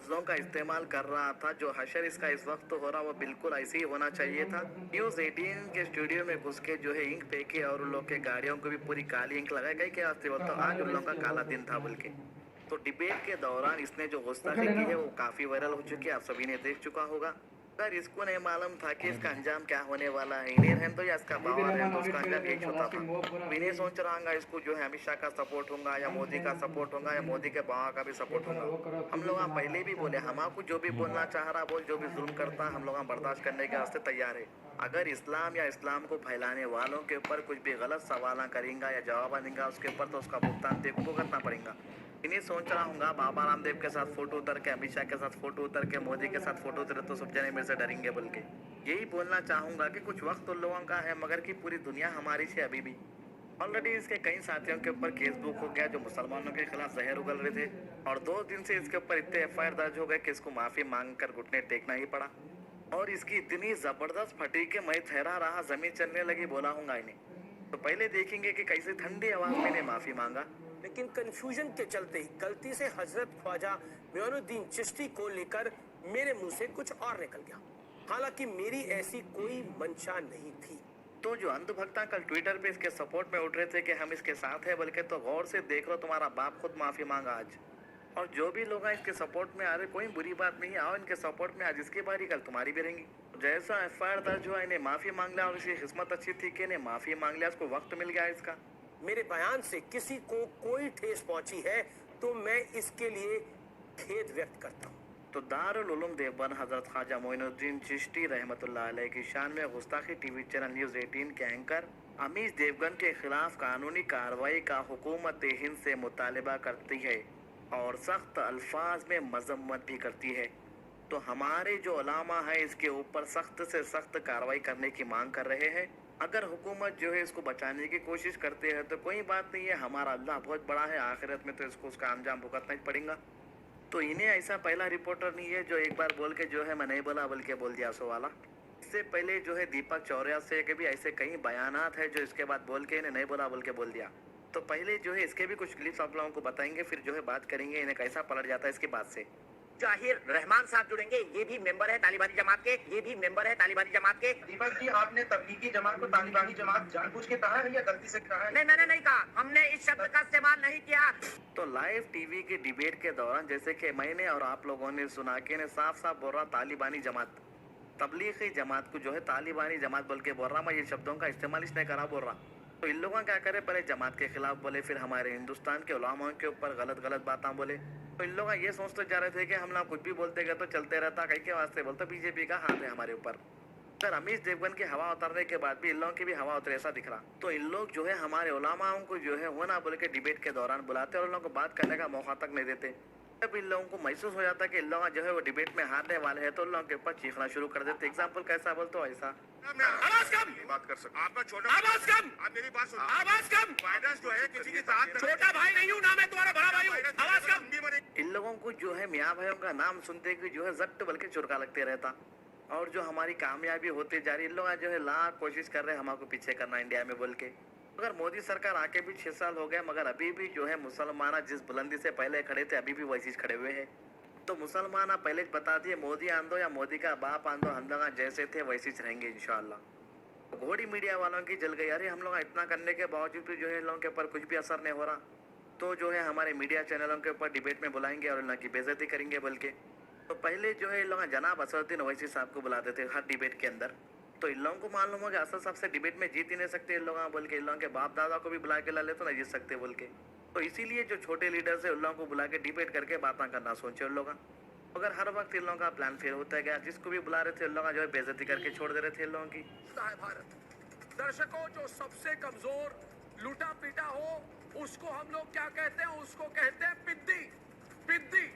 लफ्जों का इस्तेमाल कर रहा था। जो हशर इसका इस वक्त हो रहा वो बिल्कुल ऐसे ही होना चाहिए था। न्यूज 18 के स्टूडियो में घुस के जो है इंक फेंकी और उन लोग के गाड़ियों को भी पूरी काली इंक लगाई गई। क्या वास्ते बोलता आज उन लोगों का काला दिन था बोल के। तो डिबेट के दौरान इसने जो गुस्ताखी की है वो काफी वायरल हो चुकी है, आप सभी ने देख चुका होगा। अगर इसको नहीं मालूम था कि इसका अंजाम क्या होने वाला है, इन्हें रहने दो या इसका बाबा रहने दो, उसका अंजाम यही होता था। इन्हें सोच रहा होगा इसको जो है अमित शाह का सपोर्ट होगा या मोदी का सपोर्ट होगा या मोदी के बाबा का भी सपोर्ट होगा। हम लोग पहले भी बोले हमको जो भी बोलना चाह रहा बोल, जो भी जुल्म करता हम लोग बर्दाश्त करने के वास्ते तैयार है। अगर इस्लाम या इस्लाम को फैलाने वालों के ऊपर कुछ भी गलत सवाल करेंगे या जवाब देंगे उसके ऊपर तो उसका भुगतान देखो भुगतना पड़ेगा। इन्हें सोच रहा हूँ बाबा रामदेव के साथ फोटो उतर के, अमित शाह के साथ फोटो उतर के, मोदी के साथ फोटो उतरे तो सब जने मेरे से डरेंगे बोल के। यही बोलना चाहूंगा कि कुछ वक्त उन लोगों का है मगर कि पूरी दुनिया हमारी से अभी भी। ऑलरेडी इसके कई साथियों के ऊपर केस बुक हो गया जो मुसलमानों के खिलाफ जहर उगल रहे थे और 2 दिन से इसके ऊपर इतने एफआईआर दर्ज हो गए कि इसको माफी मांग कर घुटने टेकना ही पड़ा। और इसकी इतनी जबरदस्त फटी के मैं ठहरा रहा, जमीन चलने लगी, बोला हूँ इन्हें। तो पहले देखेंगे कि कैसे ठंडी आवाज में इन्हें माफी मांगा। लेकिन कंफ्यूजन के चलते ही गलती से हजरत ख्वाजा मोइनुद्दीन चिश्ती को लेकर मेरे मुंह से कुछ और निकल गया। हालांकि मेरी ऐसी कोई मंशा नहीं थी। तो जो अंधभक्ता कल ट्विटर पे इसके सपोर्ट में उठ रहे थे कि हम इसके साथ है बल्कि, तो गौर से देख लो तुम्हारा बाप खुद माफी मांगा आज। और जो भी लोग इसके सपोर्ट में आ रहे कोई बुरी बात नहीं, आओ इनके सपोर्ट में, आज इसकी बारी कल तुम्हारी भी रहेंगी। जैसा एफआईआर दर्ज हुआ इन्हें माफी मांग लिया और इसकी किस्मत अच्छी थी कि इन्हें माफी मांग लिया, इसको वक्त मिल गया इसका। मेरे बयान से किसी को कोई ठेस पहुंची है तो मैं इसके लिए खेद व्यक्त करता हूँ। तो दारुल उलूम देवबंद हजरत ख्वाजा मोइनुद्दीन चिश्ती रहमतुल्लाह अलैह की शान में गुस्ताखी टीवी चैनल न्यूज 18 के एंकर अमीश देवगन के खिलाफ कानूनी कार्रवाई का हुकूमत हिंद से मुतालबा करती है और सख्त अल्फाज में मजम्मत भी करती है। तो हमारे जो उलामा है इसके ऊपर सख्त से सख्त कार्रवाई करने की मांग कर रहे हैं। अगर हुकूमत जो है इसको बचाने की कोशिश करते हैं तो कोई बात नहीं है, हमारा अल्लाह बहुत बड़ा है, आखिरत में तो इसको उसका अंजाम भुगतना ही पड़ेगा। तो इन्हें ऐसा पहला रिपोर्टर नहीं है जो एक बार बोल के जो है मैं नहीं बोला बल्कि बोल दिया सो वाला। इससे पहले जो है दीपक चौरिया से के भी ऐसे कई बयानात है जो इसके बाद बोल के इन्हें नहीं बोला बोल के बोल दिया। तो पहले जो है इसके भी कुछ क्लिप्स आप लोगों को बताएंगे, फिर जो है बात करेंगे इन्हें कैसा पलट जाता है इसके बाद से। जाहिर रहमान साहब जुड़ेंगे, ये भी मेंबर है तालिबानी जमात के, ये भी मेंबर है तालिबानी जमात के। दीपक जी, आपने तबलीगी जमात को तालिबानी जमात जानबूझ के कहा है या गलती से कहा है? नहीं, मैंने नहीं कहा, हमने इस शब्द का इस्तेमाल नहीं किया। तो लाइव टीवी के डिबेट के दौरान जैसे कि मैंने और आप लोगों ने सुना कि ने साफ साफ बोल रहा तालिबानी जमात, तबलीगी जमात को जो है तालिबानी जमात बोल के बोल रहा, मैं ये शब्दों का इस्तेमाल इसने करा बोल रहा। तो इन लोगों क्या करे, पहले जमात के खिलाफ बोले, फिर हमारे हिंदुस्तान के उलामाओं के ऊपर गलत गलत बातें बोले। तो इन लोग ये सोचते जा रहे थे कि हम लोग कुछ भी बोलते गए तो चलते रहता, कई के वास्ते बोलते बीजेपी का हाथ है हमारे ऊपर। सर अमीश देवगन की हवा उतरने के बाद भी इन लोगों की भी हवा उतरे ऐसा दिख रहा। तो इन लोग जो है हमारे उलामाओं को जो है वो ना बोल के डिबेट के दौरान बुलाते और उन लोगों को बात करने का मौका तक नहीं देते। जब इन लोगों को महसूस हो जाता कि इन लोग जो है वो डिबेट में हारने वाले हैं तो उन लोगों के ऊपर चीखना शुरू कर देते। एग्जाम्पल कैसा बोलते हो ऐसा, आवाज कम, बात कर सकते, आपका छोटा आवाज कम, आप मेरी बात सुनो, आवाज कम, वायरस जो है किसी के साथ, छोटा भाई नहीं हूँ ना, मैं तुम्हारा बड़ा भाई हूँ, आवाज कम। इन लोगों को जो है मियाँ भाइयों का नाम सुनते कि जो है जट्ट बल्कि चुरका लगते रहता और जो हमारी कामयाबी होती जा रही, इन लोग जो है लाख कोशिश कर रहे हैं हमको पीछे करना इंडिया में बोल के। अगर मोदी सरकार आके भी 6 साल हो गए मगर अभी भी जो है मुसलमान जिस बुलंदी से पहले खड़े थे अभी भी वैसे ही खड़े हुए हैं। तो मुसलमान पहले बता दिए मोदी आंदो या मोदी का बाप आंदो, हम लोग जैसे थे वैसे ही रहेंगे इंशाल्लाह। घोड़ी मीडिया वालों की जल गई, अरे हम लोग इतना करने के बावजूद भी जो है इन लोगों के ऊपर कुछ भी असर नहीं हो रहा। तो जो है हमारे मीडिया चैनलों के ऊपर डिबेट में बुलाएंगे और इन लोगों की बेइज्जती करेंगे बोल के। तो पहले जो है इन लोग जनाब असदुद्दीन ओवैसी साहब को बुलाते थे हर डिबेट के अंदर। तो इन लोगों को मालूम हो गया असद साहब से डिबेट में जीत ही नहीं सकते इन लोग बोल के, इन लोगों के बाप दादा को भी बुला के ला ले तो नहीं जीत सकते बोल के। तो इसीलिए जो छोटे लीडर्स है उन लोगों को बुला के डिबेट करके बातें करना सोचे उन लोग। अगर हर वक्त इन लोगों का प्लान फेल होता गया, जिसको भी बुला रहे थे उन लोग जो है बेइज्जती करके छोड़ दे रहे थे इन लोगों की। भारत दर्शकों, जो सबसे कमजोर लूटा पीटा हो उसको हम लोग क्या कहते हैं, उसको कहते हैं पिद्दी। पिद्दी